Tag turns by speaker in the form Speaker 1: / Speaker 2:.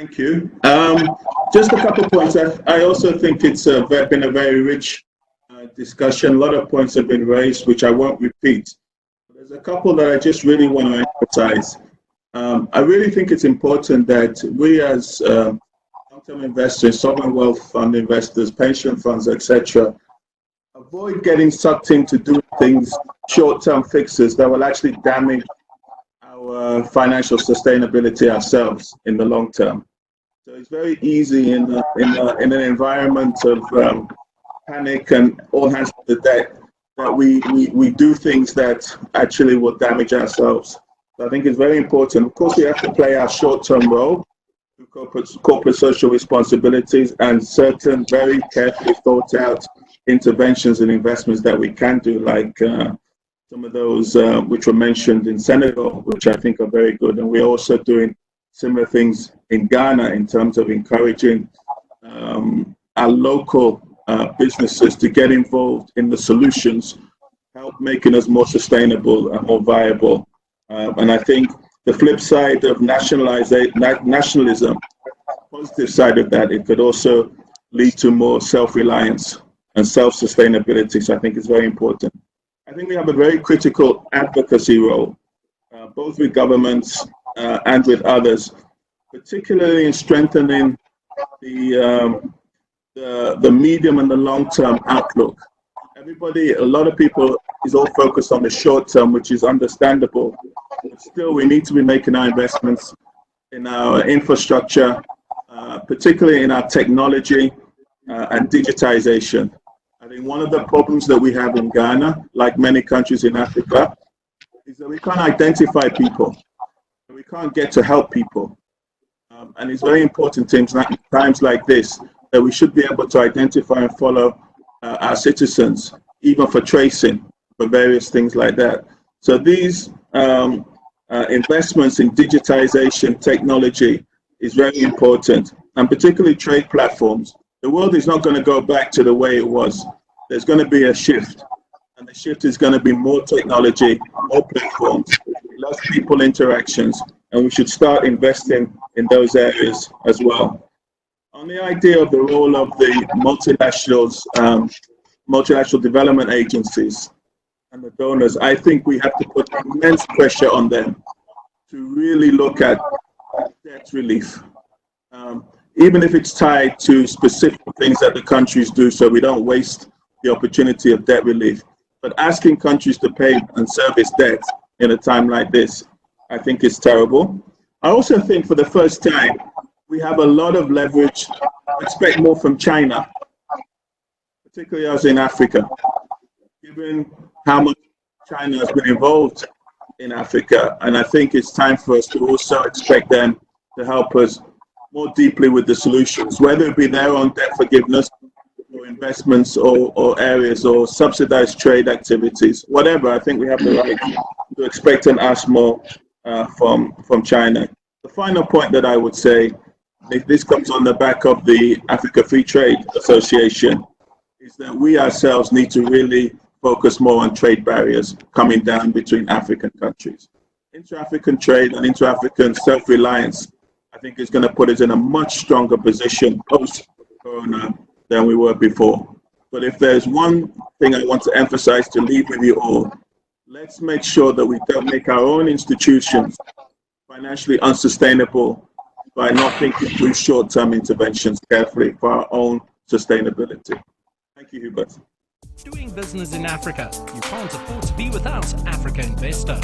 Speaker 1: Thank you. Just a couple of points. I also think it's been a very rich discussion. A lot of points have been raised, which I won't repeat. There's a couple that I just really want to emphasize. I really think it's important that we as long-term investors, sovereign wealth fund investors, pension funds, etc., avoid getting sucked into doing things, short-term fixes that will actually damage our financial sustainability ourselves in the long term. So it's very easy in an environment of panic and all hands on the deck that we do things that actually will damage ourselves. So I think it's very important. Of course, we have to play our short-term role through corporate social responsibilities and certain very carefully thought out interventions and investments that we can do, like some of those which were mentioned in Senegal, which I think are very good. And we're also doing similar things in Ghana in terms of encouraging our local businesses to get involved in the solutions, help making us more sustainable and more viable. And I think the flip side of nationalism, positive side of that, it could also lead to more self-reliance and self-sustainability. So I think it's very important. I think we have a very critical advocacy role, both with governments and with others, particularly in strengthening the medium and the long-term outlook. A lot of people is all focused on the short term, which is understandable. But still, we need to be making our investments in our infrastructure, particularly in our technology and digitization. I think one of the problems that we have in Ghana, like many countries in Africa, is that we can't identify people. We can't get to help people. And it's very important in times like this that we should be able to identify and follow our citizens, even for tracing, for various things like that. So these investments in digitization technology is very important, and particularly trade platforms. The world is not going to go back to the way it was. There's going to be a shift, and the shift is going to be more technology, more platforms, less people interactions, and we should start investing in those areas as well. On the idea of the role of the multilateral development agencies and the donors, I think we have to put immense pressure on them to really look at debt relief, even if it's tied to specific things that the countries do, so we don't waste the opportunity of debt relief. But asking countries to pay and service debt in a time like this, I think is terrible. I also think for the first time, we have a lot of leverage. Expect more from China, particularly as in Africa, given how much China has been involved in Africa. And I think it's time for us to also expect them to help us more deeply with the solutions, whether it be their own debt forgiveness or investments or areas or subsidized trade activities, whatever. I think we have the right to expect and ask more from China. The final point that I would say, if this comes on the back of the Africa Free Trade Association, is that we ourselves need to really focus more on trade barriers coming down between African countries. Inter-African trade and inter-African self-reliance, I think, is going to put us in a much stronger position post-corona than we were before. But if there's one thing I want to emphasize to leave with you all, let's make sure that we don't make our own institutions financially unsustainable by not thinking through short-term interventions carefully for our own sustainability. Thank you, Hubert.
Speaker 2: Doing business in Africa, you can't afford to be without Africa Investor.